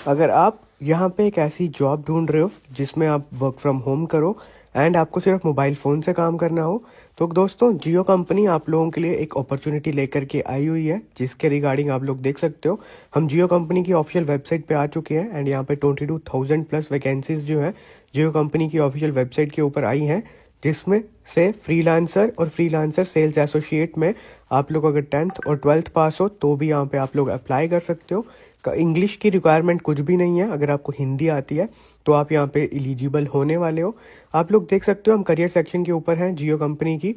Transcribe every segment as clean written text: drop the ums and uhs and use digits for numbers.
अगर आप यहाँ पे एक ऐसी जॉब ढूंढ रहे हो जिसमें आप वर्क फ्रॉम होम करो एंड आपको सिर्फ मोबाइल फ़ोन से काम करना हो, तो दोस्तों जियो कंपनी आप लोगों के लिए एक अपॉर्चुनिटी लेकर के आई हुई है, जिसके रिगार्डिंग आप लोग देख सकते हो। हम जियो कंपनी की ऑफिशियल वेबसाइट पे आ चुके हैं एंड यहाँ पे 22,000 प्लस वैकेंसीज जो है जियो कंपनी की ऑफिशियल वेबसाइट के ऊपर आई हैं, जिसमें से फ्रीलांसर और फ्रीलांसर सेल्स एसोसिएट में आप लोग अगर 10th और 12th पास हो तो भी यहाँ पे आप लोग अप्लाई कर सकते हो। इंग्लिश की रिक्वायरमेंट कुछ भी नहीं है, अगर आपको हिंदी आती है तो आप यहाँ पे एलिजिबल होने वाले हो। आप लोग देख सकते हो हम करियर सेक्शन के ऊपर हैं जियो कंपनी की,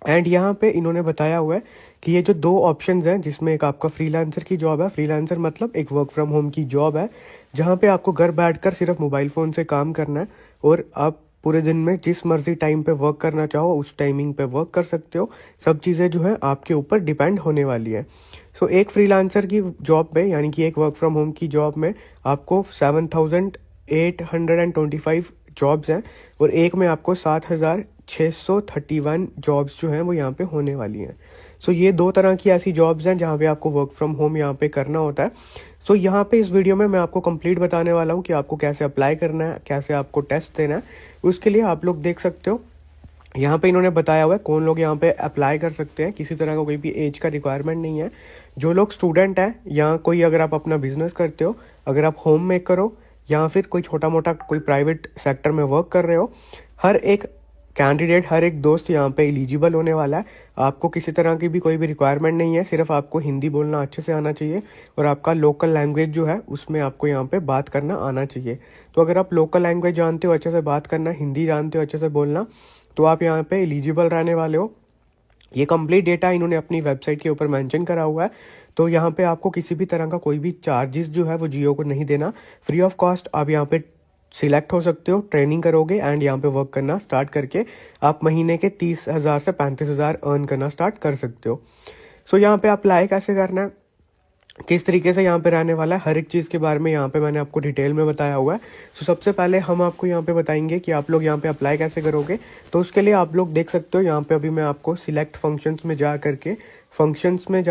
एंड यहाँ पे इन्होंने बताया हुआ है कि ये जो दो ऑप्शंस हैं, जिसमें एक आपका फ्रीलांसर की जॉब है, फ्रीलांसर मतलब एक वर्क फ्रॉम होम की जॉब है, जहाँ पे आपको घर बैठकर सिर्फ मोबाइल फ़ोन से काम करना है और आप पूरे दिन में जिस मर्जी टाइम पे वर्क करना चाहो उस टाइमिंग पे वर्क कर सकते हो। सब चीज़ें जो है आपके ऊपर डिपेंड होने वाली है। सो एक फ्रीलांसर की जॉब पे यानी कि एक वर्क फ्रॉम होम की जॉब में आपको 7,825 जॉब्स हैं और एक में आपको 7,631 जॉब्स जो हैं वो यहाँ पे होने वाली हैं। सो ये दो तरह की ऐसी जॉब्स हैं जहाँ पे आपको वर्क फ्रॉम होम यहाँ पे करना होता है। सो यहाँ पे इस वीडियो में मैं आपको कंप्लीट बताने वाला हूँ कि आपको कैसे अप्लाई करना है, कैसे आपको टेस्ट देना है। उसके लिए आप लोग देख सकते हो यहाँ पे इन्होंने बताया हुआ है कौन लोग यहाँ पे अप्लाई कर सकते हैं। किसी तरह का कोई भी एज का रिक्वायरमेंट नहीं है। जो लोग स्टूडेंट हैं या कोई अगर आप अपना बिजनेस करते हो, अगर आप होम मेकर हो या फिर कोई छोटा मोटा कोई प्राइवेट सेक्टर में वर्क कर रहे हो, हर एक कैंडिडेट, हर एक दोस्त यहाँ पे एलिजिबल होने वाला है। आपको किसी तरह की भी कोई भी रिक्वायरमेंट नहीं है, सिर्फ आपको हिंदी बोलना अच्छे से आना चाहिए और आपका लोकल लैंग्वेज जो है उसमें आपको यहाँ पे बात करना आना चाहिए। तो अगर आप लोकल लैंग्वेज जानते हो अच्छे से बात करना, हिंदी जानते हो अच्छे से बोलना, तो आप यहाँ पे एलिजिबल रहने वाले हो। ये कंप्लीट डेटा इन्होंने अपनी वेबसाइट के ऊपर मेंशन करा हुआ है। तो यहाँ पे आपको किसी भी तरह का कोई भी चार्जेस जो है वो जियो को नहीं देना। फ्री ऑफ कॉस्ट आप यहाँ पे सिलेक्ट हो सकते हो, ट्रेनिंग करोगे एंड यहाँ पे वर्क करना स्टार्ट करके आप महीने के 30,000 से 35,000 अर्न करना स्टार्ट कर सकते हो। सो यहाँ पे अप्लाई कैसे करना है, किस तरीके से यहाँ पे रहने वाला है, हर एक चीज़ के बारे में यहाँ पे मैंने आपको डिटेल में बताया हुआ है। सो सबसे पहले हम आपको यहाँ पे बताएंगे कि आप लोग यहाँ पे अप्लाई कैसे करोगे। तो उसके लिए आप लोग देख सकते हो यहाँ पे अभी मैं आपको सिलेक्ट फंक्शंस में जा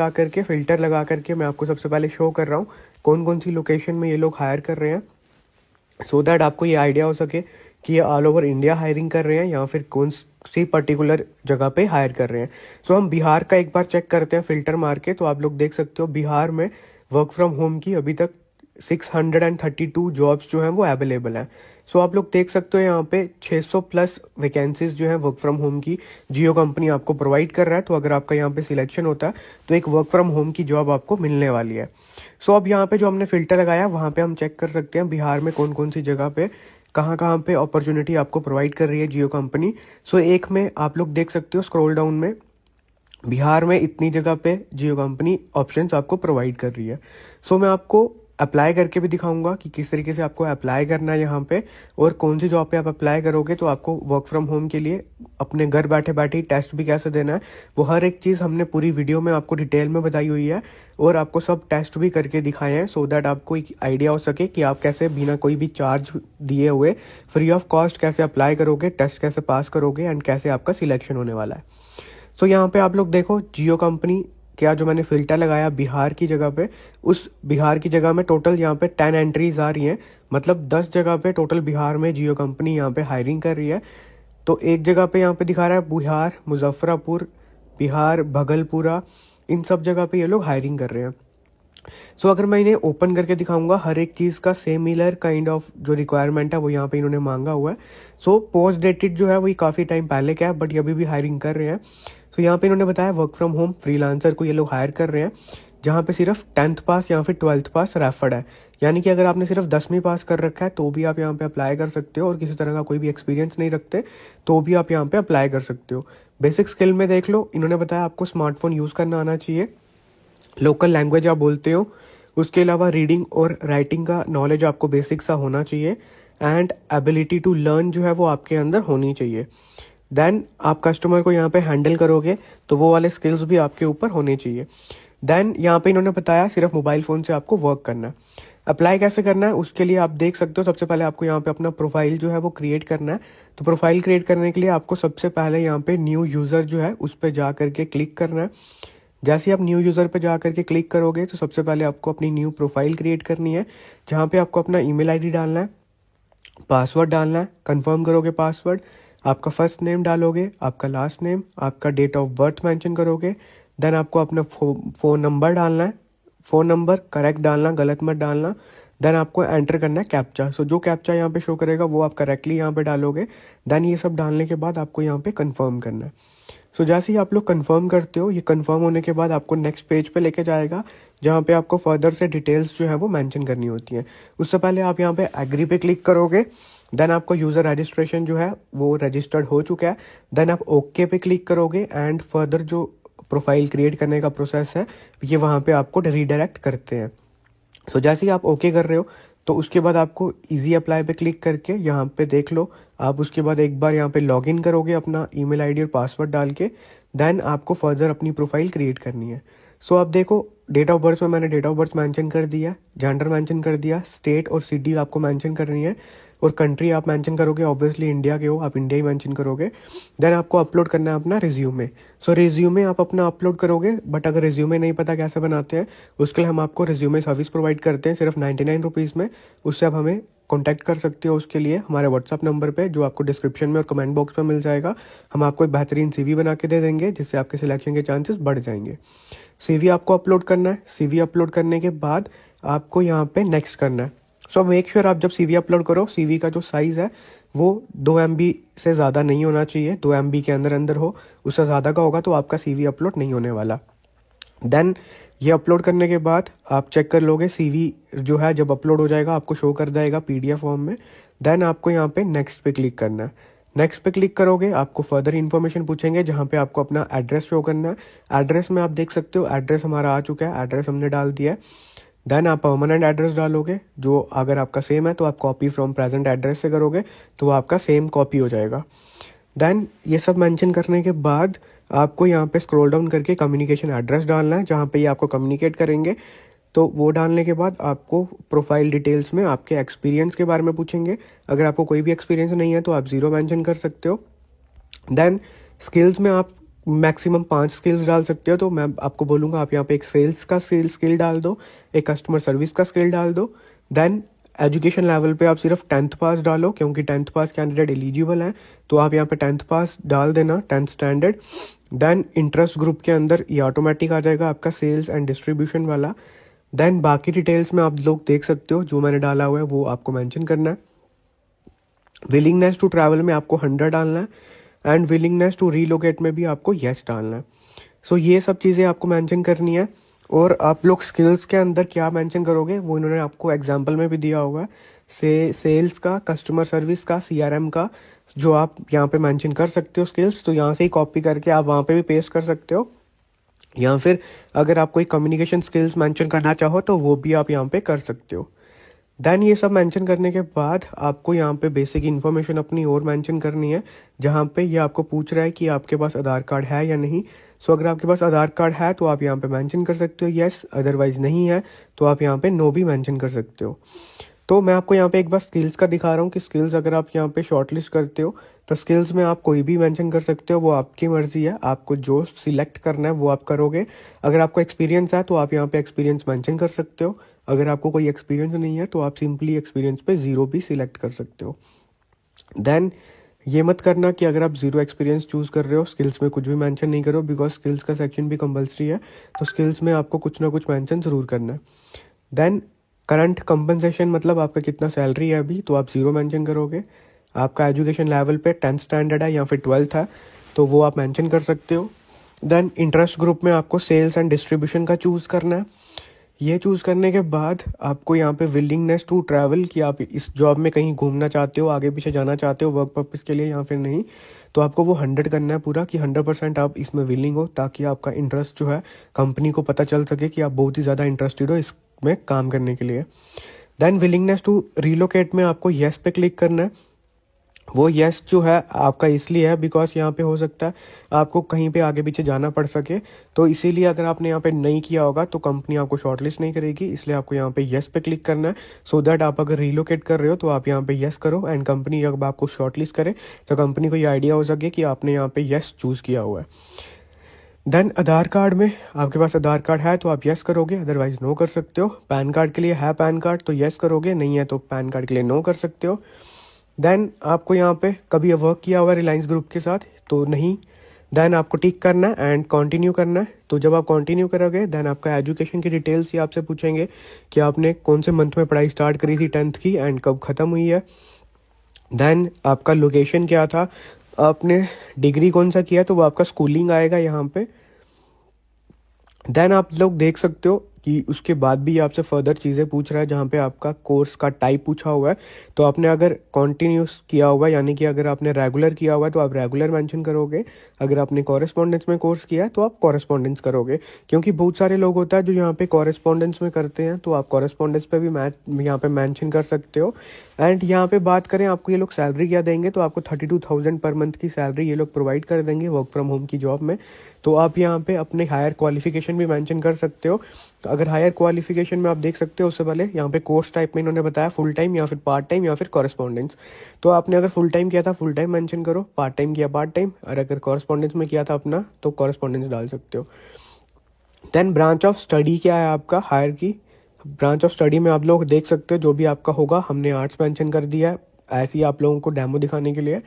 करके फ़िल्टर लगा करके मैं आपको सबसे पहले शो कर रहा हूँ कौन कौन सी लोकेशन में ये लोग हायर कर रहे हैं, सो दैट आपको ये आइडिया हो सके कि ये ऑल ओवर इंडिया हायरिंग कर रहे हैं या फिर कौन सी पर्टिकुलर जगह पे हायर कर रहे हैं। सो हम बिहार का एक बार चेक करते हैं फ़िल्टर मार के। तो आप लोग देख सकते हो बिहार में वर्क फ्रॉम होम की अभी तक 632 जॉब्स जो हैं वो अवेलेबल हैं। सो आप लोग देख सकते हो यहाँ पे 600 प्लस वैकेंसीज जो है वर्क फ्रॉम होम की जियो कंपनी आपको प्रोवाइड कर रहा है। तो अगर आपका यहाँ पे सिलेक्शन होता है तो एक वर्क फ्रॉम होम की जॉब आपको मिलने वाली है। सो अब यहाँ पे जो हमने फ़िल्टर लगाया वहाँ पे हम चेक कर सकते हैं बिहार में कौन कौन सी जगह पे कहाँ कहाँ पे अपॉर्चुनिटी आपको प्रोवाइड कर रही है जियो कंपनी। सो एक में आप लोग देख सकते हो स्क्रॉल डाउन में बिहार में इतनी जगह पे जियो कंपनी ऑप्शंस आपको प्रोवाइड कर रही है। सो मैं आपको अप्लाई करके भी दिखाऊंगा कि किस तरीके से आपको अप्लाई करना है यहाँ पे, और कौन सी जॉब पे आप अप्लाई करोगे तो आपको वर्क फ्रॉम होम के लिए अपने घर बैठे बैठे टेस्ट भी कैसे देना है, वो हर एक चीज़ हमने पूरी वीडियो में आपको डिटेल में बताई हुई है और आपको सब टेस्ट भी करके दिखाए हैं, सो दैट आपको एक आइडिया हो सके कि आप कैसे बिना कोई भी चार्ज दिए हुए फ्री ऑफ कॉस्ट कैसे अप्लाई करोगे, टेस्ट कैसे पास करोगे एंड कैसे आपका सिलेक्शन होने वाला है। सो यहाँ पे आप लोग देखो जियो कंपनी क्या जो मैंने फ़िल्टर लगाया बिहार की जगह पे, उस बिहार की जगह में टोटल यहाँ पे 10 एंट्रीज आ रही हैं, मतलब 10 जगह पे टोटल बिहार में जियो कंपनी यहाँ पे हायरिंग कर रही है। तो एक जगह पे यहाँ पे दिखा रहा है बिहार मुजफ्फरपुर, बिहार भगलपुरा, इन सब जगह पे ये लोग हायरिंग कर रहे हैं। सो अगर मैं इन्हें ओपन करके दिखाऊंगा हर एक चीज़ का सिमिलर काइंड ऑफ जो रिक्वायरमेंट है वो यहाँ पे इन्होंने मांगा हुआ है। सो पोस्ट डेटेड जो है वो काफ़ी टाइम पहले का है, बट ये अभी भी हायरिंग कर रहे हैं। सो यहाँ पे इन्होंने बताया वर्क फ्रॉम होम फ्रीलांसर को ये लोग हायर कर रहे हैं, जहाँ पे सिर्फ 10th पास या फिर 12th पास रेफर्ड है। यानी कि अगर आपने सिर्फ 10वीं पास कर रखा है तो भी आप यहाँ पे अप्लाई कर सकते हो और किसी तरह का कोई भी एक्सपीरियंस नहीं रखते तो भी आप यहाँ पे अप्लाई कर सकते हो। बेसिक स्किल में देख लो, इन्होंने बताया आपको स्मार्टफोन यूज़ करना आना चाहिए, लोकल लैंग्वेज आप बोलते हो, उसके अलावा रीडिंग और राइटिंग का नॉलेज आपको बेसिक सा होना चाहिए एंड एबिलिटी टू लर्न जो है वो आपके अंदर होनी चाहिए। देन आप कस्टमर को यहाँ पे हैंडल करोगे तो वो वाले स्किल्स भी आपके ऊपर होने चाहिए। देन यहाँ पे इन्होंने बताया सिर्फ मोबाइल फ़ोन से आपको वर्क करना है। अप्लाई कैसे करना है उसके लिए आप देख सकते हो, सबसे पहले आपको यहाँ पे अपना प्रोफाइल जो है वो क्रिएट करना है। तो प्रोफाइल क्रिएट करने के लिए आपको सबसे पहले यहाँ पे न्यू यूज़र जो है उस पर जा करके क्लिक करना है। जैसे ही आप न्यू यूज़र पे जा करके क्लिक करोगे तो सबसे पहले आपको अपनी न्यू प्रोफाइल क्रिएट करनी है, जहाँ पे आपको अपना ईमेल आईडी डालना है, पासवर्ड डालना है, कंफर्म करोगे पासवर्ड, आपका फर्स्ट नेम डालोगे, आपका लास्ट नेम, आपका डेट ऑफ बर्थ मेंशन करोगे, देन आपको अपना फ़ोन नंबर डालना है, फ़ोन नंबर करेक्ट डालना, गलत मत डालना। देन आपको एंटर करना है कैप्चा। सो जो कैप्चा यहाँ पे शो करेगा वो आप करेक्टली यहाँ पे डालोगे। देन ये सब डालने के बाद आपको यहाँ पे कंफर्म करना है। सो जैसे ही आप लोग कंफर्म करते हो, ये कंफर्म होने के बाद आपको नेक्स्ट पेज पे लेके जाएगा, जहाँ पे आपको फर्दर से डिटेल्स जो है वो मेंशन करनी होती हैं। उससे पहले आप यहाँ पे एग्री पे क्लिक करोगे, देन आपको यूज़र रजिस्ट्रेशन जो है वो रजिस्टर्ड हो चुका है। देन आप ओके पे क्लिक करोगे एंड फर्दर जो प्रोफाइल क्रिएट करने का प्रोसेस है ये वहाँ पे आपको रीडायरेक्ट करते हैं। सो जैसे ही आप ओके कर रहे हो तो उसके बाद आपको इजी अप्लाई पे क्लिक करके यहाँ पे देख लो, आप उसके बाद एक बार यहाँ पे लॉगिन करोगे अपना ईमेल आईडी और पासवर्ड डाल के, देन आपको फर्दर अपनी प्रोफाइल क्रिएट करनी है। सो आप देखो, डेट ऑफ बर्थ में मैंने डेट ऑफ बर्थ मेंशन कर दिया, जेंडर मेंशन कर दिया, स्टेट और सिटी आपको मेंशन करनी है, और कंट्री आप मेंशन करोगे, ऑब्वियसली इंडिया के हो आप इंडिया ही मेंशन करोगे। देन आपको अपलोड करना है अपना रिज्यूमे। सो रिज्यूमे आप अपना अपलोड करोगे, बट अगर रिज्यूमे नहीं पता कैसे बनाते हैं, उसके लिए हम आपको रिज्यूमे सर्विस प्रोवाइड करते हैं सिर्फ 99 रुपीज़ में। उससे आप हमें कॉन्टैक्ट कर सकते हो उसके लिए हमारे व्हाट्सअप नंबर पे, जो आपको डिस्क्रिप्शन में और कमेंट बॉक्स में मिल जाएगा। हम आपको एक बेहतरीन सीवी बना के दे देंगे, जिससे आपके सिलेक्शन के चांसेस बढ़ जाएंगे। सीवी आपको अपलोड करना है। सीवी अपलोड करने के बाद आपको यहाँ पे नेक्स्ट करना है। सो मेक श्योर आप जब सीवी अपलोड करो, सीवी का जो साइज़ है वो 2 MB से ज़्यादा नहीं होना चाहिए, 2 MB के अंदर अंदर हो। उससे ज़्यादा का होगा तो आपका सीवी अपलोड नहीं होने वाला। देन ये अपलोड करने के बाद आप चेक कर लोगे, सीवी जो है जब अपलोड हो जाएगा आपको शो कर जाएगा PDF फॉर्म में। देन आपको यहाँ पे नेक्स्ट पे क्लिक करना है। नेक्स्ट पे क्लिक करोगे, आपको फर्दर इन्फॉर्मेशन पूछेंगे, जहाँ पे आपको अपना एड्रेस शो करना है। एड्रेस में आप देख सकते हो एड्रेस हमारा आ चुका है, एड्रेस हमने डाल दिया है। देन आप परमानेंट एड्रेस डालोगे, जो अगर आपका सेम है तो आप कॉपी फ्रॉम प्रेजेंट एड्रेस से करोगे तो आपका सेम कॉपी हो जाएगा। देन ये सब मेंशन करने के बाद आपको यहाँ पे स्क्रॉल डाउन करके कम्युनिकेशन एड्रेस डालना है, जहाँ पे ये आपको कम्युनिकेट करेंगे। तो वो डालने के बाद आपको प्रोफाइल डिटेल्स में आपके एक्सपीरियंस के बारे में पूछेंगे। अगर आपको कोई भी एक्सपीरियंस नहीं है तो आप 0 मेंशन कर सकते हो। देन स्किल्स में आप मैक्सिमम 5 स्किल्स डाल सकते हो, तो मैं आपको बोलूँगा आप यहाँ पे एक सेल्स का स्किल डाल दो, एक कस्टमर सर्विस का स्किल डाल दो। देन एजुकेशन लेवल पे आप सिर्फ 10th पास डालो, क्योंकि 10th पास कैंडिडेट एलिजिबल हैं, तो आप यहाँ पे 10th पास डाल देना, 10th standard. Then interest group के अंदर ये ऑटोमेटिक आ जाएगा आपका सेल्स एंड डिस्ट्रीब्यूशन वाला। देन बाकी डिटेल्स में आप लोग देख सकते हो, जो मैंने डाला हुआ है वो आपको मेंशन करना है। विलिंगनेस टू ट्रैवल में आपको 100 डालना है, एंड विलिंगनेस टू रीलोकेट में भी आपको येस डालना है। सो ये सब चीज़ें आपको मेंशन करनी है। और आप लोग स्किल्स के अंदर क्या मेंशन करोगे वो इन्होंने आपको एग्जांपल में भी दिया होगा, सेल्स का, कस्टमर सर्विस का, CRM का, जो आप यहाँ पे मेंशन कर सकते हो स्किल्स। तो यहाँ से ही कॉपी करके आप वहाँ पे भी पेस्ट कर सकते हो, या फिर अगर आप कोई कम्युनिकेशन स्किल्स मेंशन करना चाहो तो वो भी आप यहाँ पे कर सकते हो। देन ये सब मेंशन करने के बाद आपको यहाँ पे बेसिक इन्फॉर्मेशन अपनी और मेंशन करनी है, जहाँ पे ये आपको पूछ रहा है कि आपके पास आधार कार्ड है या नहीं। सो अगर आपके पास आधार कार्ड है तो आप यहाँ पे मेंशन कर सकते हो यस, अदरवाइज नहीं है तो आप यहाँ पे नो भी मेंशन कर सकते हो। तो मैं आपको यहाँ पे एक बार स्किल्स का दिखा रहा हूँ कि स्किल्स अगर आप यहाँ पे शॉर्टलिस्ट करते हो तो स्किल्स में आप कोई भी मेंशन कर सकते हो, वो आपकी मर्जी है, आपको जो सिलेक्ट करना है वो आप करोगे। अगर आपको एक्सपीरियंस है तो आप यहाँ पे एक्सपीरियंस मेंशन कर सकते हो, अगर आपको कोई एक्सपीरियंस नहीं है तो आप सिंपली एक्सपीरियंस पे 0 भी सिलेक्ट कर सकते हो। देन ये मत करना कि अगर आप 0 एक्सपीरियंस चूज़ कर रहे हो स्किल्स में कुछ भी मेंशन नहीं करो, बिकॉज स्किल्स का सेक्शन भी कंपलसरी है, तो स्किल्स में आपको कुछ ना कुछ मेंशन ज़रूर करना है। देन करंट कंपनसेशन, मतलब आपका कितना सैलरी है अभी, तो आप 0 मेंशन करोगे। आपका एजुकेशन लेवल पे 10th स्टैंडर्ड है या फिर 12th है तो वो आप मेंशन कर सकते हो। देन इंटरेस्ट ग्रुप में आपको सेल्स एंड डिस्ट्रीब्यूशन का चूज़ करना है। ये चूज़ करने के बाद आपको यहाँ पे विलिंगनेस टू ट्रैवल, कि आप इस जॉब में कहीं घूमना चाहते हो, आगे पीछे जाना चाहते हो वर्क पर्पज़ के लिए या फिर नहीं, तो आपको वो 100 करना है पूरा, कि 100% आप इसमें विलिंग हो, ताकि आपका इंटरेस्ट जो है कंपनी को पता चल सके कि आप बहुत ही ज़्यादा इंटरेस्टेड हो इसमें काम करने के लिए। देन विलिंगनेस टू रीलोकेट में आपको येस पे क्लिक करना है। वो यस जो है आपका इसलिए है बिकॉज यहाँ पे हो सकता है आपको कहीं पे आगे पीछे जाना पड़ सके, तो इसीलिए अगर आपने यहाँ पे नहीं किया होगा तो कंपनी आपको शॉर्टलिस्ट नहीं करेगी, इसलिए आपको यहाँ पे यस पे क्लिक करना है। सो दैट आप अगर रिलोकेट कर रहे हो तो आप यहाँ पे यस करो, एंड कंपनी जब आपको शॉर्टलिस्ट करे तो कंपनी को ये आइडिया हो सके कि आपने यहाँ पे यस चूज़ किया हुआ है। देन आधार कार्ड में आपके पास आधार कार्ड है तो आप यस करोगे, अदरवाइज नो कर सकते हो। पैन कार्ड के लिए है पैन कार्ड तो यस करोगे, नहीं है तो पैन कार्ड के लिए नो कर सकते हो। देन आपको यहाँ पे कभी वर्क किया हुआ रिलायंस ग्रुप के साथ तो नहीं। देन आपको टिक करना है एंड कंटिन्यू करना है। तो जब आप कंटिन्यू करोगे देन आपका एजुकेशन की डिटेल्स ही आपसे पूछेंगे कि आपने कौन से मंथ में पढ़ाई स्टार्ट करी थी 10th की एंड कब ख़त्म हुई है। देन आपका लोकेशन क्या था, आपने डिग्री कौन सा किया, तो वो आपका स्कूलिंग आएगा यहाँ पे। देन आप लोग देख सकते हो कि उसके बाद भी आपसे फर्दर चीज़ें पूछ रहा है, जहाँ पे आपका कोर्स का टाइप पूछा हुआ है। तो आपने अगर कॉन्टिन्यूस किया हुआ है, यानी कि अगर आपने रेगुलर किया हुआ है तो आप रेगुलर मेंशन करोगे। अगर आपने कॉरेस्पॉन्डेंस में कोर्स किया है तो आप कॉरेस्पॉन्डेंस करोगे, क्योंकि बहुत सारे लोग होता है जो यहाँ पे कॉरेस्पॉन्डेंस में करते हैं, तो आप कॉरेस्पॉन्डेंस पे भी यहाँ पे मेंशन कर सकते हो। एंड यहाँ पे बात करें आपको ये लोग सैलरी क्या देंगे, तो आपको 32,000 पर मंथ की सैलरी ये लोग प्रोवाइड कर देंगे वर्क फ्रॉम होम की जॉब में। तो आप यहाँ पे अपने हायर क्वालिफिकेशन भी मेंशन कर सकते हो। तो अगर हायर क्वालिफिकेशन में आप देख सकते हो, उससे पहले यहाँ पे कोर्स टाइप में इन्होंने बताया फुल टाइम या फिर पार्ट टाइम या फिर कॉरेस्पॉन्डेंस। तो आपने अगर फुल टाइम किया था फुल टाइम मेंशन करो, पार्ट टाइम किया पार्ट टाइम, और अगर कॉरेस्पॉन्डेंस में किया था अपना तो कॉरेस्पॉन्डेंस डाल सकते हो। देन ब्रांच ऑफ स्टडी क्या है आपका हायर की, ब्रांच ऑफ स्टडी में आप लोग देख सकते हो जो भी आपका होगा, हमने आर्ट्स मेंशन कर दिया है ऐसे ही आप लोगों को डेमो दिखाने के लिए।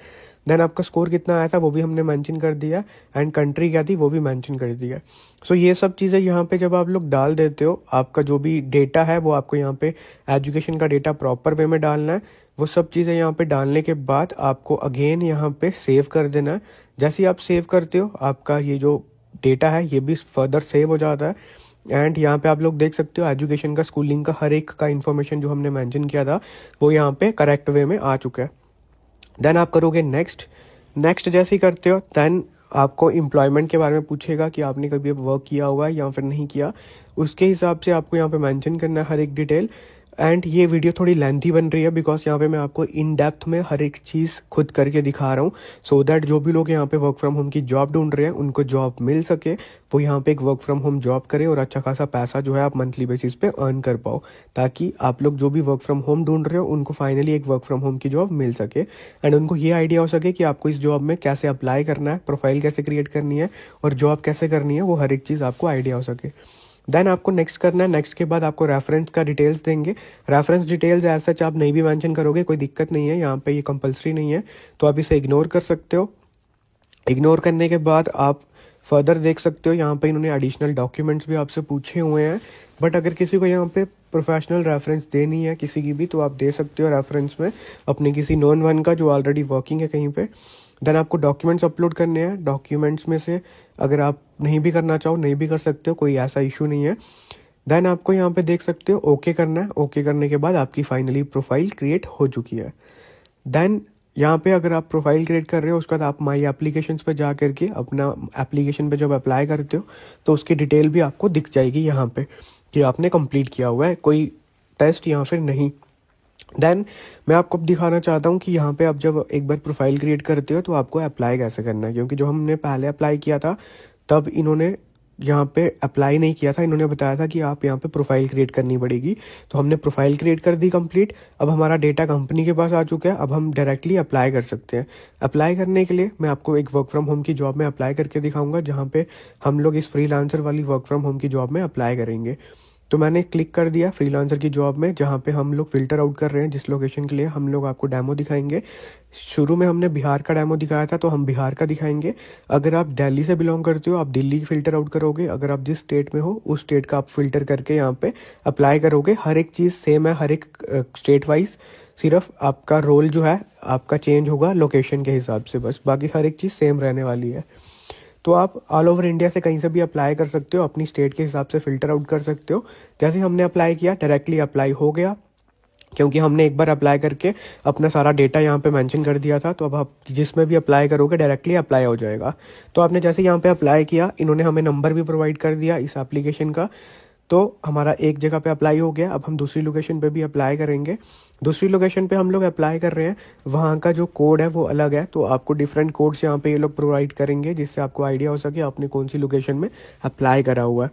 देन आपका स्कोर कितना आया था वो भी हमने मेंशन कर दिया, एंड कंट्री क्या थी वो भी मेंशन कर दिया। सो ये सब चीज़ें यहाँ पे जब आप लोग डाल देते हो, आपका जो भी डेटा है वो आपको यहाँ पे एजुकेशन का डेटा प्रॉपर वे में डालना है। वो सब चीज़ें यहाँ पे डालने के बाद आपको अगेन यहाँ पे सेव कर देना है। जैसे ही आप सेव करते हो आपका ये जो डेटा है ये भी फर्दर सेव हो जाता है। एंड यहाँ पे आप लोग देख सकते हो एजुकेशन का स्कूलिंग का हर एक का इन्फॉर्मेशन जो हमने मेंशन किया था वो यहाँ पे करेक्ट वे में आ चुका है। देन आप करोगे नेक्स्ट। नेक्स्ट जैसे ही करते हो देन आपको एम्प्लॉयमेंट के बारे में पूछेगा कि आपने कभी वर्क किया हुआ है या फिर नहीं किया, उसके हिसाब से आपको यहाँ पे मेंशन करना है हर एक डिटेल। एंड ये वीडियो थोड़ी लेंथी बन रही है बिकॉज यहाँ पे मैं आपको इन डेप्थ में हर एक चीज़ खुद करके दिखा रहा हूँ, सो दैट जो भी लोग यहाँ पे वर्क फ्रॉम होम की जॉब ढूंढ रहे हैं उनको जॉब मिल सके, वो यहाँ पे एक वर्क फ्रॉम होम जॉब करे और अच्छा खासा पैसा जो है आप मंथली बेसिस पे अर्न कर पाओ, ताकि आप लोग जो भी वर्क फ्रॉम होम ढूंढ रहे हो उनको फाइनली एक वर्क फ्रॉम होम की जॉब मिल सके। एंड उनको ये आइडिया हो सके कि आपको इस जॉब में कैसे अप्लाई करना है, प्रोफाइल कैसे क्रिएट करनी है और जॉब कैसे करनी है, वो हर एक चीज़ आपको आइडिया हो सके। देन आपको नेक्स्ट करना है। नेक्स्ट के बाद आपको रेफरेंस का डिटेल्स देंगे। रेफरेंस डिटेल्स एज सच आप नहीं भी मेंशन करोगे कोई दिक्कत नहीं है, यहाँ पे ये कंपलसरी नहीं है, तो आप इसे इग्नोर कर सकते हो। इग्नोर करने के बाद आप फर्दर देख सकते हो यहाँ पे इन्होंने एडिशनल डॉक्यूमेंट्स भी आपसे पूछे हुए हैं, बट अगर किसी को यहाँ पे प्रोफेशनल रेफरेंस देनी है किसी की भी तो आप दे सकते हो रेफरेंस में अपने किसी नॉन वन का जो ऑलरेडी वर्किंग है कहीं पे। देन आपको डॉक्यूमेंट्स अपलोड करने हैं। डॉक्यूमेंट्स में से अगर आप नहीं भी करना चाहो नहीं भी कर सकते हो, कोई ऐसा इशू नहीं है। देन आपको यहाँ पे देख सकते हो ओके करना है। ओके करने के बाद आपकी फाइनली प्रोफाइल क्रिएट हो चुकी है। देन यहाँ पे अगर आप प्रोफाइल क्रिएट कर रहे हो उसके बाद आप माई एप्लीकेशंस पे जा करके अपना एप्लीकेशन पे जब अप्लाई करते हो तो उसकी डिटेल भी आपको दिख जाएगी यहाँ पे कि आपने कंप्लीट किया हुआ है, कोई टेस्ट या फिर नहीं। देन मैं आपको अब दिखाना चाहता हूँ कि यहाँ पे आप जब एक बार प्रोफाइल क्रिएट करते हो तो आपको अप्लाई कैसे करना है, क्योंकि जो हमने पहले अप्लाई किया था तब इन्होंने यहाँ पे अप्लाई नहीं किया था, इन्होंने बताया था कि आप यहाँ पे प्रोफाइल क्रिएट करनी पड़ेगी। तो हमने प्रोफाइल क्रिएट कर दी कंप्लीट। अब हमारा डेटा कंपनी के पास आ चुका है, अब हम डायरेक्टली अप्लाई कर सकते हैं। अप्लाई करने के लिए मैं आपको एक वर्क फ्रॉम होम की जॉब में अप्लाई करके दिखाऊंगा, जहाँ पे हम लोग इस फ्रीलांसर वाली वर्क फ्रॉम होम की जॉब में अप्लाई करेंगे। तो मैंने क्लिक कर दिया फ्रीलांसर की जॉब में, जहाँ पे हम लोग फ़िल्टर आउट कर रहे हैं जिस लोकेशन के लिए हम लोग आपको डेमो दिखाएंगे। शुरू में हमने बिहार का डेमो दिखाया था तो हम बिहार का दिखाएंगे। अगर आप दिल्ली से बिलोंग करते हो आप दिल्ली की फ़िल्टर आउट करोगे, अगर आप जिस स्टेट में हो उस स्टेट का आप फ़िल्टर करके यहाँ पे अप्लाई करोगे। हर एक चीज़ सेम है हर एक स्टेट वाइज, सिर्फ आपका रोल जो है आपका चेंज होगा लोकेशन के हिसाब से, बस बाकी हर एक चीज़ सेम रहने वाली है। तो आप ऑल ओवर इंडिया से कहीं से भी अप्लाई कर सकते हो, अपनी स्टेट के हिसाब से फ़िल्टर आउट कर सकते हो। जैसे हमने अप्लाई किया डायरेक्टली अप्लाई हो गया, क्योंकि हमने एक बार अप्लाई करके अपना सारा डेटा यहाँ पे मेंशन कर दिया था। तो अब आप जिसमें भी अप्लाई करोगे डायरेक्टली अप्लाई हो जाएगा। तो आपने जैसे यहाँ पे अप्लाई किया इन्होंने हमें नंबर भी प्रोवाइड कर दिया इस एप्लीकेशन का, तो हमारा एक जगह पे अप्लाई हो गया। अब हम दूसरी लोकेशन पे भी अप्लाई करेंगे। दूसरी लोकेशन पे हम लोग अप्लाई कर रहे हैं, वहाँ का जो कोड है वो अलग है, तो आपको डिफरेंट कोड्स यहाँ पे ये लोग प्रोवाइड करेंगे जिससे आपको आइडिया हो सके आपने कौन सी लोकेशन में अप्लाई करा हुआ है।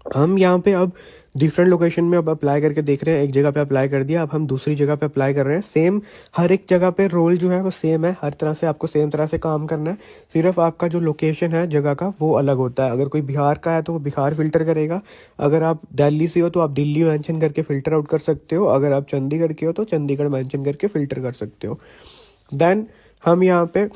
हम यहाँ पे अब डिफरेंट लोकेशन में अब अप्लाई करके देख रहे हैं, एक जगह पे अप्लाई कर दिया, अब हम दूसरी जगह पे अप्लाई कर रहे हैं। सेम हर एक जगह पे रोल जो है वो सेम है, हर तरह से आपको सेम तरह से काम करना है, सिर्फ आपका जो लोकेशन है जगह का वो अलग होता है। अगर कोई बिहार का है तो वो बिहार फिल्टर करेगा, अगर आप दिल्ली से हो तो आप दिल्ली मेंशन करके फ़िल्टर आउट कर सकते हो, अगर आप चंडीगढ़ के हो तो चंडीगढ़ मेंशन करके फ़िल्टर कर सकते हो। देन हम यहाँ पे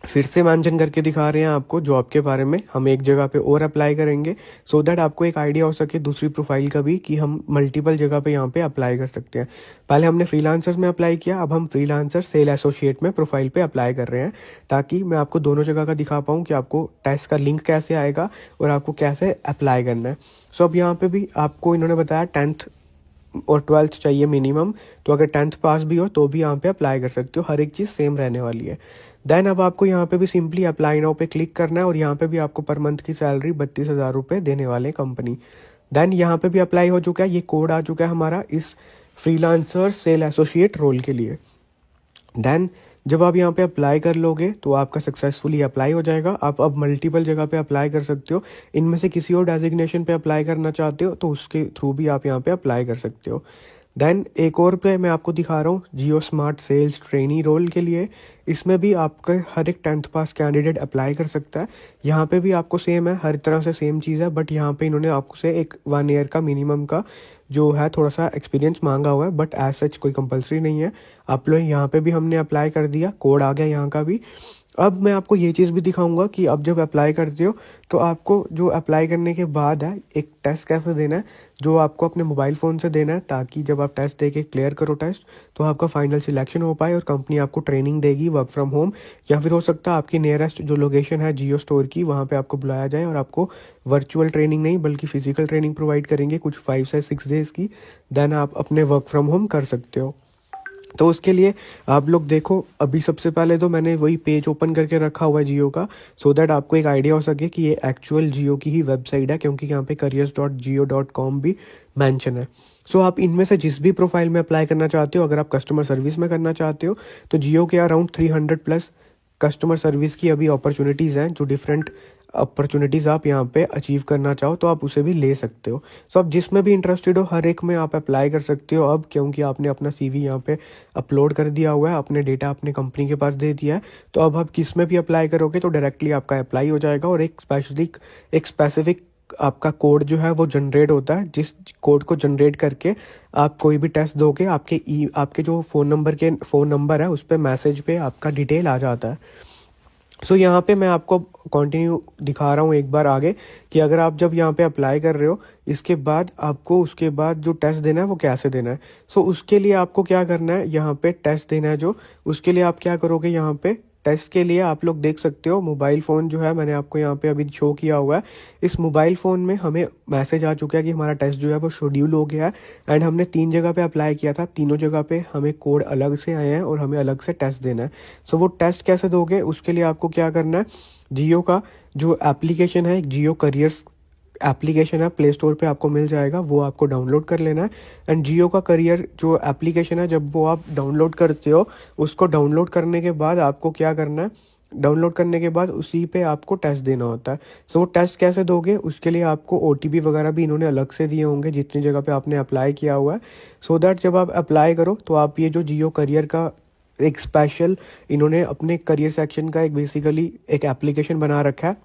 फिर से मेंशन करके दिखा रहे हैं आपको जॉब के बारे में, हम एक जगह पे और अप्लाई करेंगे सो दैट आपको एक आइडिया हो सके दूसरी प्रोफाइल का भी कि हम मल्टीपल जगह पे यहाँ पे अप्लाई कर सकते हैं। पहले हमने फ्रीलांसर्स में अप्लाई किया, अब हम फ्रीलांसर सेल एसोसिएट में प्रोफाइल पे अप्लाई कर रहे हैं, ताकि मैं आपको दोनों जगह का दिखा पाऊँ कि आपको टेस्ट का लिंक कैसे आएगा और आपको कैसे अप्लाई करना है। सो अब यहाँ पे भी आपको इन्होंने बताया 10th और 12th चाहिए मिनिमम, तो अगर 10th पास भी हो तो भी यहाँ पे अप्लाई कर सकते हो, हर एक चीज़ सेम रहने वाली है। देन अब आपको यहाँ पे भी सिंपली अप्लाई नाउ पे क्लिक करना है और यहाँ पे भी आपको पर मंथ की सैलरी 32,000 रुपये देने वाले कंपनी। देन यहाँ पे भी अप्लाई हो चुका है, ये कोड आ चुका है हमारा इस फ्रीलांसर सेल एसोसिएट रोल के लिए। देन जब आप यहाँ पे अप्लाई कर लोगे तो आपका सक्सेसफुली अप्लाई हो जाएगा। आप अब मल्टीपल जगह पे अप्लाई कर सकते हो, इनमें से किसी और डेजिग्नेशन पे अप्लाई करना चाहते हो तो उसके थ्रू भी आप यहाँ पे अप्लाई कर सकते हो। देन एक और पे मैं आपको दिखा रहा हूँ जियो स्मार्ट सेल्स ट्रेनी रोल के लिए, इसमें भी आपका हर एक 10th पास कैंडिडेट अप्लाई कर सकता है। यहाँ पे भी आपको सेम है, हर तरह से सेम चीज़ है, बट यहाँ पे इन्होंने आपको से एक 1 ईयर का मिनिमम का जो है थोड़ा सा एक्सपीरियंस मांगा हुआ है, बट एज सच कोई कंपलसरी नहीं है। आप लोग यहाँ पे भी हमने अप्लाई कर दिया, कोड आ गया यहाँ का भी। अब मैं आपको ये चीज़ भी दिखाऊंगा कि अब जब अप्लाई करते हो तो आपको जो अप्लाई करने के बाद है एक टेस्ट कैसे देना है, जो आपको अपने मोबाइल फ़ोन से देना है, ताकि जब आप टेस्ट दे के क्लियर करो टेस्ट तो आपका फाइनल सिलेक्शन हो पाए और कंपनी आपको ट्रेनिंग देगी वर्क फ्रॉम होम, या फिर हो सकता है आपकी नियरेस्ट जो लोकेशन है जियो स्टोर की वहाँ पे आपको बुलाया जाए और आपको वर्चुअल ट्रेनिंग नहीं बल्कि फिजिकल ट्रेनिंग प्रोवाइड करेंगे कुछ 5 से 6 डेज़ की। देन आप अपने वर्क फ्रॉम होम कर सकते हो। तो उसके लिए आप लोग देखो, अभी सबसे पहले तो मैंने वही पेज ओपन करके रखा हुआ है जियो का, सो दैट आपको एक आइडिया हो सके कि ये एक्चुअल जियो की ही वेबसाइट है, क्योंकि यहाँ पे careers.jio.com भी मेंशन है। सो आप इनमें से जिस भी प्रोफाइल में अप्लाई करना चाहते हो, अगर आप कस्टमर सर्विस में करना चाहते हो तो जियो के अराउंड 300 प्लस कस्टमर सर्विस की अभी अपॉर्चुनिटीज़ हैं, जो डिफरेंट अपॉर्चुनिटीज़ आप यहाँ पे अचीव करना चाहो तो आप उसे भी ले सकते हो। सो आप जिसमें भी इंटरेस्टेड हो हर एक में आप अप्लाई कर सकते हो अब, क्योंकि आपने अपना सीवी यहाँ पे अपलोड कर दिया हुआ है, अपने डेटा अपने कंपनी के पास दे दिया है, तो अब आप किस में भी अप्लाई करोगे तो डायरेक्टली आपका अप्लाई हो जाएगा और एक स्पेसिफिक आपका कोड जो है वो जनरेट होता है, जिस कोड को जनरेट करके आप कोई भी टेस्ट दोगे आपके जो फ़ोन नंबर है उस पर मैसेज पे आपका डिटेल आ जाता है। सो यहाँ पे मैं आपको कंटिन्यू दिखा रहा हूँ एक बार आगे कि अगर आप जब यहाँ पे अप्लाई कर रहे हो इसके बाद आपको उसके बाद जो टेस्ट देना है वो कैसे देना है। सो उसके लिए आपको क्या करना है, यहाँ पे टेस्ट देना है जो, उसके लिए आप क्या करोगे, यहाँ पे टेस्ट के लिए आप लोग देख सकते हो मोबाइल फ़ोन जो है मैंने आपको यहाँ पे अभी शो किया हुआ है, इस मोबाइल फ़ोन में हमें मैसेज आ चुका है कि हमारा टेस्ट जो है वो शेड्यूल हो गया है। एंड हमने 3 जगह पे अप्लाई किया था, तीनों जगह पे हमें कोड अलग से आए हैं और हमें अलग से टेस्ट देना है। सो वो टेस्ट कैसे दोगे, उसके लिए आपको क्या करना है, जियो का जो एप्लीकेशन है, एक जियो करियर्स एप्लीकेशन है, प्ले स्टोर पे आपको मिल जाएगा, वो आपको डाउनलोड कर लेना है। एंड जियो का करियर जो एप्लीकेशन है जब वो आप डाउनलोड करते हो, उसको डाउनलोड करने के बाद आपको क्या करना है, डाउनलोड करने के बाद उसी पे आपको टेस्ट देना होता है। सो वो टेस्ट कैसे दोगे, उसके लिए आपको ओटीपी वगैरह भी इन्होंने अलग से दिए होंगे जितनी जगह पे आपने अप्लाई किया हुआ है, सो दैट जब आप अप्लाई करो तो आप ये जो जियो करियर का एक स्पेशल इन्होंने अपने करियर सेक्शन का एक बेसिकली एक एप्लीकेशन बना रखा है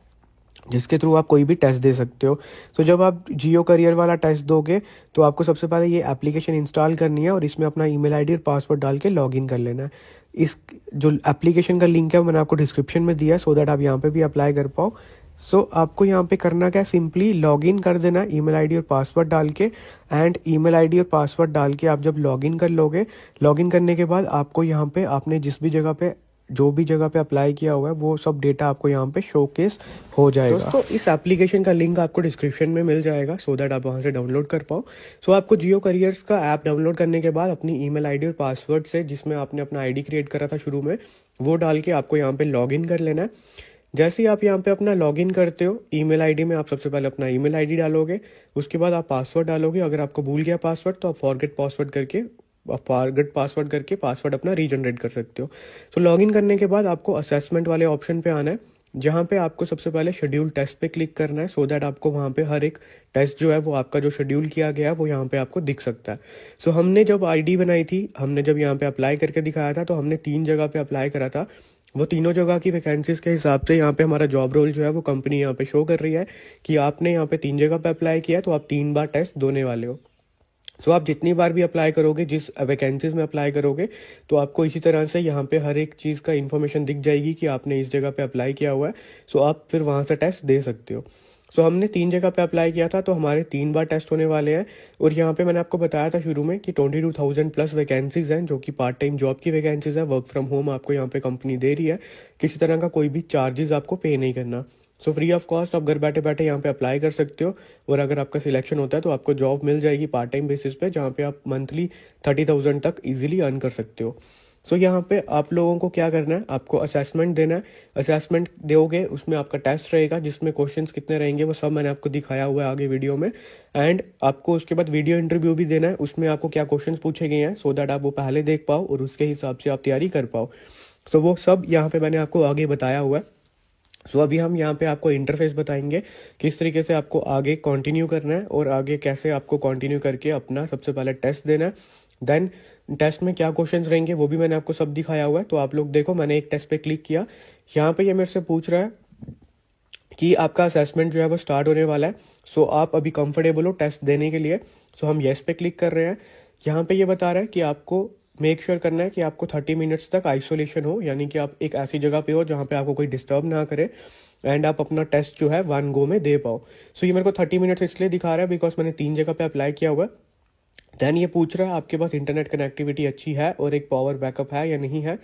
जिसके थ्रू आप कोई भी टेस्ट दे सकते हो। तो जब आप जियो करियर वाला टेस्ट दोगे तो आपको सबसे पहले ये एप्लीकेशन इंस्टॉल करनी है और इसमें अपना ईमेल आईडी और पासवर्ड डाल के लॉगिन कर लेना है। इस जो एप्लीकेशन का लिंक है वो मैंने आपको डिस्क्रिप्शन में दिया है, सो दैट आप यहाँ पे भी अप्लाई कर पाओ। सो आपको यहाँ पे करना क्या, सिंपली लॉगिन कर देना ईमेल आईडी और पासवर्ड डाल के। एंड ईमेल आईडी और पासवर्ड डाल के आप जब लॉगिन कर लोगे, लॉगिन करने के बाद आपको यहाँ पे आपने जो भी जगह पे अप्लाई किया हुआ है वो सब डेटा आपको यहाँ पे शोकेस हो जाएगा। दोस्तों इस एप्लीकेशन का लिंक आपको डिस्क्रिप्शन में मिल जाएगा, सो दैट आप वहाँ से डाउनलोड कर पाओ। सो आपको जियो करियर्स का ऐप डाउनलोड करने के बाद अपनी ईमेल आईडी और पासवर्ड से, जिसमें आपने अपना आईडी क्रिएट करा था शुरू में, वो डाल के आपको यहाँ पे लॉगिन कर लेना है। जैसे ही आप यहाँ पे अपना लॉगिन करते हो, ईमेल आईडी में आप सबसे पहले अपना ईमेल आईडी डालोगे, उसके बाद आप पासवर्ड डालोगे। अगर आपको भूल गया पासवर्ड तो आप फॉरगेट पासवर्ड करके पासवर्ड अपना रीजनरेट कर सकते हो। सो लॉगिन करने के बाद आपको असेसमेंट वाले ऑप्शन पे आना है। जहाँ पे आपको सबसे पहले शेड्यूल टेस्ट पे क्लिक करना है, सो दैट आपको वहाँ पे हर एक टेस्ट जो है वो आपका जो शेड्यूल किया गया है वो यहाँ पे आपको दिख सकता है। सो हमने जब आईडी बनाई थी, हमने जब यहाँ पे अप्लाई करके दिखाया था, तो हमने 3 जगह पे अप्लाई करा था। वो तीनों जगह की वैकेंसीज के हिसाब से यहाँ पे हमारा जॉब रोल जो है वो कंपनी यहाँ पे शो कर रही है कि आपने यहाँ पे 3 जगह पे अप्लाई किया है, तो आप 3 बार टेस्ट देने वाले हो। सो आप जितनी बार भी अप्लाई करोगे, जिस वैकेंसीज में अप्लाई करोगे, तो आपको इसी तरह से यहाँ पे हर एक चीज़ का इन्फॉर्मेशन दिख जाएगी कि आपने इस जगह पे अप्लाई किया हुआ है। सो आप फिर वहाँ से टेस्ट दे सकते हो। सो हमने 3 जगह पे अप्लाई किया था, तो हमारे 3 बार टेस्ट होने वाले हैं। और यहाँ पे मैंने आपको बताया था शुरू में कि 22,000 प्लस वैकेंसीज हैं, जो कि पार्ट टाइम जॉब की वैकेंसीज है। वर्क फ्रॉम होम आपको यहाँ पे कंपनी दे रही है, किसी तरह का कोई भी चार्जेस आपको पे नहीं करना। सो फ्री ऑफ कॉस्ट आप घर बैठे बैठे यहाँ पे अप्लाई कर सकते हो। और अगर आपका सिलेक्शन होता है तो आपको जॉब मिल जाएगी पार्ट टाइम बेसिस पे, जहाँ पे आप मंथली 30,000 तक इजीली अर्न कर सकते हो। सो यहाँ पे आप लोगों को क्या करना है, आपको असेसमेंट देना है। असेसमेंट दोगे, उसमें आपका टेस्ट रहेगा, जिसमें क्वेश्चंस कितने रहेंगे वो सब मैंने आपको दिखाया हुआ है आगे वीडियो में। एंड आपको उसके बाद वीडियो इंटरव्यू भी देना है, उसमें आपको क्या क्वेश्चंस पूछे गए हैं, सो दैट आप वो पहले देख पाओ और उसके हिसाब से आप तैयारी कर पाओ। सो वो सब यहाँ पे मैंने आपको आगे बताया हुआ है। सो अभी हम यहाँ पे आपको इंटरफेस बताएंगे, किस तरीके से आपको आगे कंटिन्यू करना है और आगे कैसे आपको कंटिन्यू करके अपना सबसे पहले टेस्ट देना है। देन टेस्ट में क्या क्वेश्चंस रहेंगे वो भी मैंने आपको सब दिखाया हुआ है। तो आप लोग देखो, मैंने एक टेस्ट पे क्लिक किया, यहाँ पे ये मेरे से पूछ रहा है कि आपका असेसमेंट जो है वो स्टार्ट होने वाला है। सो आप अभी कंफर्टेबल हो टेस्ट देने के लिए। सो हम येस पे क्लिक कर रहे हैं। यहाँ पे ये बता रहा है कि आपको मेक श्योर करना है कि आपको 30 मिनट्स तक आइसोलेशन हो, यानी कि आप एक ऐसी जगह पे हो जहाँ पे आपको कोई डिस्टर्ब ना करे, एंड आप अपना टेस्ट जो है 1 गो में दे पाओ। सो ये मेरे को 30 मिनट्स इसलिए दिखा रहा है बिकॉज मैंने 3 जगह पे अप्लाई किया हुआ है। देन ये पूछ रहा है आपके पास इंटरनेट कनेक्टिविटी अच्छी है और एक पावर बैकअप है या नहीं है।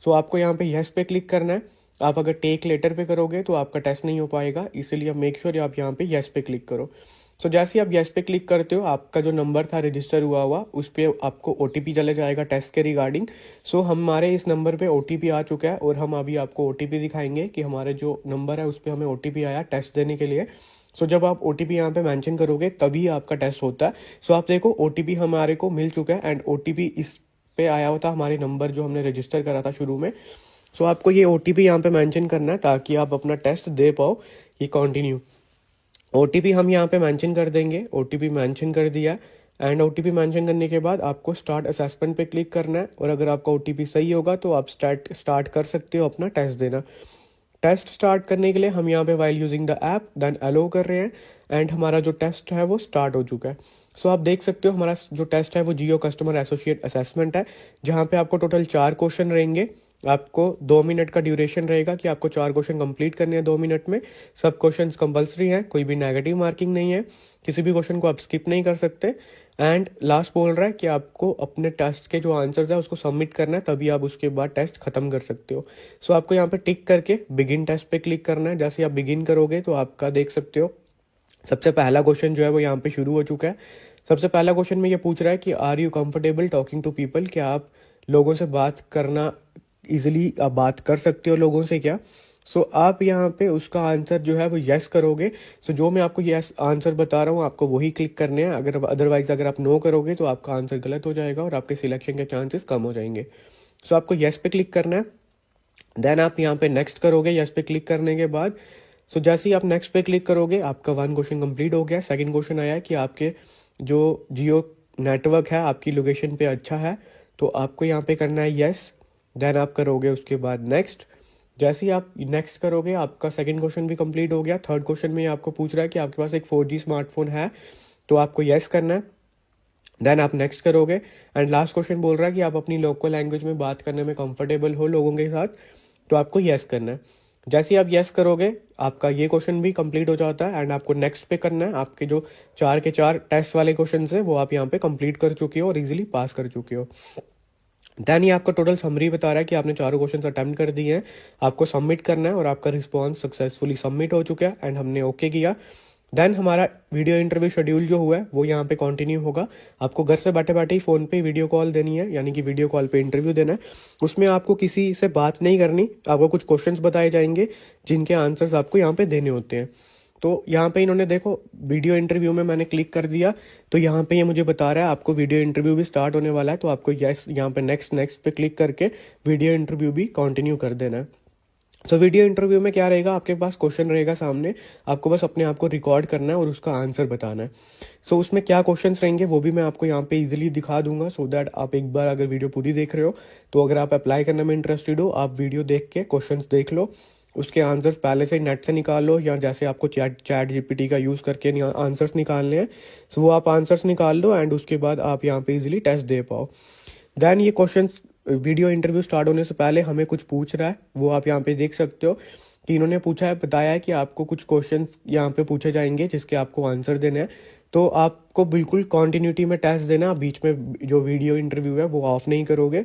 सो आपको यहाँ पे येस पे क्लिक करना है। आप अगर टेक लेटर पे करोगे तो आपका टेस्ट नहीं हो पाएगा, इसीलिए मेक श्योर आप यहाँ पे येस पे क्लिक करो। सो जैसे ही आप येस पे क्लिक करते हो, आपका जो नंबर था रजिस्टर हुआ हुआ, उस पर आपको ओटीपी चला जाएगा टेस्ट के रिगार्डिंग। सो हमारे इस नंबर पे ओटीपी आ चुका है और हम अभी आपको ओटीपी दिखाएंगे कि हमारे जो नंबर है उस पर हमें ओटीपी आया टेस्ट देने के लिए। सो जब आप ओटीपी यहाँ पे मेंशन करोगे तभी आपका टेस्ट होता है। सो आप देखो, ओटीपी हमारे को मिल चुका है एंड ओटीपी इस पे आया हुआ था हमारे नंबर जो हमने रजिस्टर करा था शुरू में। सो आपको ये ओटीपी यहाँ पे मेंशन करना है ताकि आप अपना टेस्ट दे पाओ। ये कंटिन्यू ओटीपी हम यहाँ पे मेंशन कर देंगे। ओटीपी मेंशन कर दिया एंड ओटीपी मेंशन करने के बाद आपको स्टार्ट असेसमेंट पे क्लिक करना है। और अगर आपका ओटीपी सही होगा तो आप स्टार्ट कर सकते हो अपना टेस्ट देना। टेस्ट स्टार्ट करने के लिए हम यहाँ पे while using the app then allow कर रहे हैं एंड हमारा जो टेस्ट है वो स्टार्ट हो चुका है। सो आप देख सकते हो हमारा जो टेस्ट है वो जियो कस्टमर एसोसिएट असेसमेंट है, जहाँ पे आपको टोटल 4 क्वेश्चन रहेंगे। आपको 2 मिनट का ड्यूरेशन रहेगा कि आपको 4 क्वेश्चन कंप्लीट करने हैं 2 मिनट में। सब क्वेश्चंस कंपलसरी हैं, कोई भी नेगेटिव मार्किंग नहीं है, किसी भी क्वेश्चन को आप स्किप नहीं कर सकते। एंड लास्ट बोल रहा है कि आपको अपने टेस्ट के जो आंसर्स है उसको सबमिट करना है, तभी आप उसके बाद टेस्ट खत्म कर सकते हो। सो आपको यहाँ पे टिक करके बिगिन टेस्ट पे क्लिक करना है। जैसे आप बिगिन करोगे तो आपका देख सकते हो सबसे पहला क्वेश्चन जो है वो यहाँ पे शुरू हो चुका है। सबसे पहला क्वेश्चन में ये पूछ रहा है कि are you comfortable talking to people, क्या आप लोगों से बात करना इजिली आप बात कर सकते हो लोगों से क्या। सो आप यहाँ पे उसका आंसर जो है वो यस करोगे। सो जो मैं आपको यस आंसर बता रहा हूँ आपको वही क्लिक करने हैं। अगर अदरवाइज अगर आप नो करोगे तो आपका आंसर गलत हो जाएगा और आपके सिलेक्शन के चांसेस कम हो जाएंगे। सो आपको यस पे क्लिक करना है। देन आप यहाँ पे नेक्स्ट करोगे। यस पे क्लिक करने के बाद जैसे ही आप नेक्स्ट पे क्लिक करोगे आपका 1 क्वेश्चन कंप्लीट हो गया। सेकंड क्वेश्चन आया कि आपके जो जियो नेटवर्क है आपकी लोकेशन पे अच्छा है, तो आपको यहाँ पे करना है यस। देन आप करोगे उसके बाद नेक्स्ट। जैसे ही आप नेक्स्ट करोगे आपका सेकंड क्वेश्चन भी कंप्लीट हो गया। थर्ड क्वेश्चन में आपको पूछ रहा है कि आपके पास एक 4G स्मार्टफोन है, तो आपको यस करना है। देन आप नेक्स्ट करोगे एंड लास्ट क्वेश्चन बोल रहा है कि आप अपनी लोकल लैंग्वेज में बात करने में कंफर्टेबल हो लोगों के साथ, तो आपको यस करना है। जैसे ही आप यस करोगे आपका ये क्वेश्चन भी कंप्लीट हो जाता है एंड आपको नेक्स्ट पे करना है। आपके जो 4 के 4 टेस्ट वाले क्वेश्चन है वो आप यहाँ पे कंप्लीट कर चुके हो और इजीली पास कर चुके हो। देन ये आपका टोटल समरी बता रहा है कि आपने चारों क्वेश्चन अटेम्प्ट कर दिए हैं, आपको सबमिट करना है और आपका रिस्पॉन्स सक्सेसफुली सबमिट हो चुका है एंड हमने ओके किया। देन हमारा वीडियो इंटरव्यू शेड्यूल जो हुआ है वो यहाँ पे कंटिन्यू होगा। आपको घर से बैठे बैठे ही फ़ोन पे वीडियो कॉल देनी है, यानी कि वीडियो कॉल पे इंटरव्यू देना है। उसमें आपको किसी से बात नहीं करनी, आपको कुछ क्वेश्चंस बताए जाएंगे जिनके आंसर्स आपको यहाँ पे देने होते हैं। तो यहाँ पे इन्होंने देखो वीडियो इंटरव्यू में मैंने क्लिक कर दिया, तो यहाँ पे ये मुझे बता रहा है आपको वीडियो इंटरव्यू भी स्टार्ट होने वाला है, तो आपको यस यहाँ पे नेक्स्ट पे क्लिक करके वीडियो इंटरव्यू भी कंटिन्यू कर देना है। तो वीडियो इंटरव्यू में क्या रहेगा, आपके पास क्वेश्चन रहेगा सामने, आपको बस अपने आप को रिकॉर्ड करना है और उसका आंसर बताना है। सो उसमें क्या क्वेश्चंस रहेंगे वो भी मैं आपको यहाँ पे इजीली दिखा दूंगा, सो दैट आप एक बार अगर वीडियो पूरी देख रहे हो तो अगर आप अप्लाई करने में इंटरेस्टेड हो, आप वीडियो देख के क्वेश्चंस देख लो, उसके आंसर्स पहले से नेट से निकाल लो, या जैसे आपको चैट जीपीटी का यूज़ करके आंसर्स निकालने हैं, सो वो आप आंसर्स निकाल लो एंड उसके बाद आप यहाँ पे इजीली टेस्ट दे पाओ। देन ये क्वेश्चन वीडियो इंटरव्यू स्टार्ट होने से पहले हमें कुछ पूछ रहा है, वो आप यहाँ पे देख सकते हो कि इन्होंने पूछा है, बताया है कि आपको कुछ क्वेश्चन यहाँ पे पूछे जाएंगे जिसके आपको आंसर देने हैं। तो आपको बिल्कुल कॉन्टिन्यूटी में टेस्ट देना, बीच में जो वीडियो इंटरव्यू है वो ऑफ नहीं करोगे।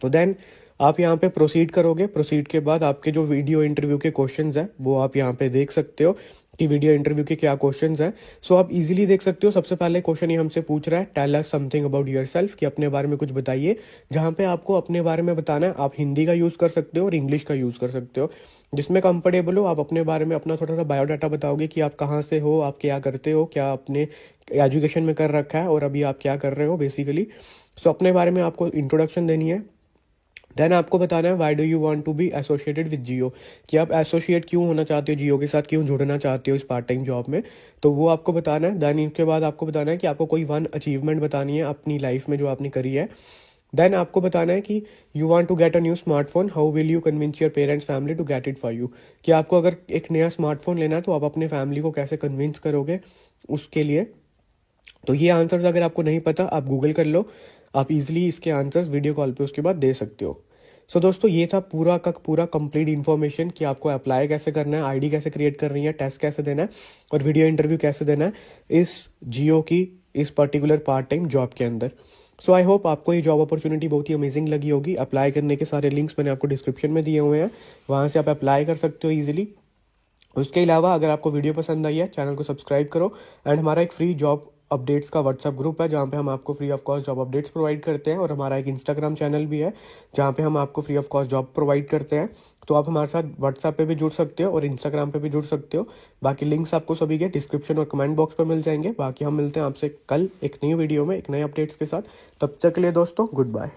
तो देन आप यहाँ पे प्रोसीड करोगे, प्रोसीड के बाद आपके जो वीडियो इंटरव्यू के क्वेश्चंस हैं वो आप यहाँ पे देख सकते हो कि वीडियो इंटरव्यू के क्या क्वेश्चंस हैं। सो आप इजीली देख सकते हो, सबसे पहले क्वेश्चन ये हमसे पूछ रहा है, tell us something about yourself, कि अपने बारे में कुछ बताइए, जहाँ पे आपको अपने बारे में बताना है। आप हिंदी का यूज़ कर सकते हो और इंग्लिश का यूज़ कर सकते हो, जिसमें कंफर्टेबल हो। आप अपने बारे में अपना थोड़ा सा बायोडाटा बताओगे कि आप कहाँ से हो, आप क्या करते हो, क्या अपने एजुकेशन में कर रखा है और अभी आप क्या कर रहे हो बेसिकली। सो अपने बारे में आपको इंट्रोडक्शन देनी है। देन आपको बताना है why do you want to be associated with Jio, कि आप एसोसिएट क्यों होना चाहते हो जियो के साथ, क्यों जुड़ना चाहते हो इस पार्ट टाइम जॉब में, तो वो आपको बताना है। देन इसके बाद आपको बताना है कि आपको कोई वन अचीवमेंट बतानी है अपनी लाइफ में जो आपने करी है। देन आपको बताना है कि you want to get a new smartphone, how will you convince your parents family to get it for you, कि आपको अगर एक नया स्मार्टफोन लेना है तो आप अपने फैमिली को कैसे कन्विंस करोगे उसके लिए। तो ये आंसर्स अगर आपको नहीं पता आप गूगल कर लो, आप इजीली इसके आंसर्स वीडियो कॉल पे उसके बाद दे सकते हो। सो दोस्तों ये था पूरा का पूरा कंप्लीट इन्फॉर्मेशन कि आपको अप्लाई कैसे करना है, आईडी कैसे क्रिएट करनी है, टेस्ट कैसे देना है और वीडियो इंटरव्यू कैसे देना है इस जियो की इस पर्टिकुलर पार्ट टाइम जॉब के अंदर। सो आई होप आपको ये जॉब अपॉर्चुनिटी बहुत ही अमेजिंग लगी होगी। अप्लाई करने के सारे लिंक्स मैंने आपको डिस्क्रिप्शन में दिए हुए हैं, वहाँ से आप अप्लाई कर सकते हो ईजिली। उसके अलावा अगर आपको वीडियो पसंद आई है चैनल को सब्सक्राइब करो, एंड हमारा एक फ्री जॉब अपडेट्स का व्हाट्सअप ग्रुप है जहाँ पे हम आपको free of cost job updates provide करते हैं, और हमारा एक इंस्टाग्राम चैनल भी है जहाँ पे हम आपको free of cost job provide करते हैं। तो आप हमारे साथ व्हाट्सएप पे भी जुड़ सकते हो और इंस्टाग्राम पे भी जुड़ सकते हो। बाकी लिंक्स आपको सभी के डिस्क्रिप्शन और कमेंट बॉक्स पर मिल जाएंगे। बाकी हम मिलते हैं आपसे कल एक नई वीडियो में एक नए अपडेट्स के साथ। तब तक के लिए दोस्तों गुड बाय।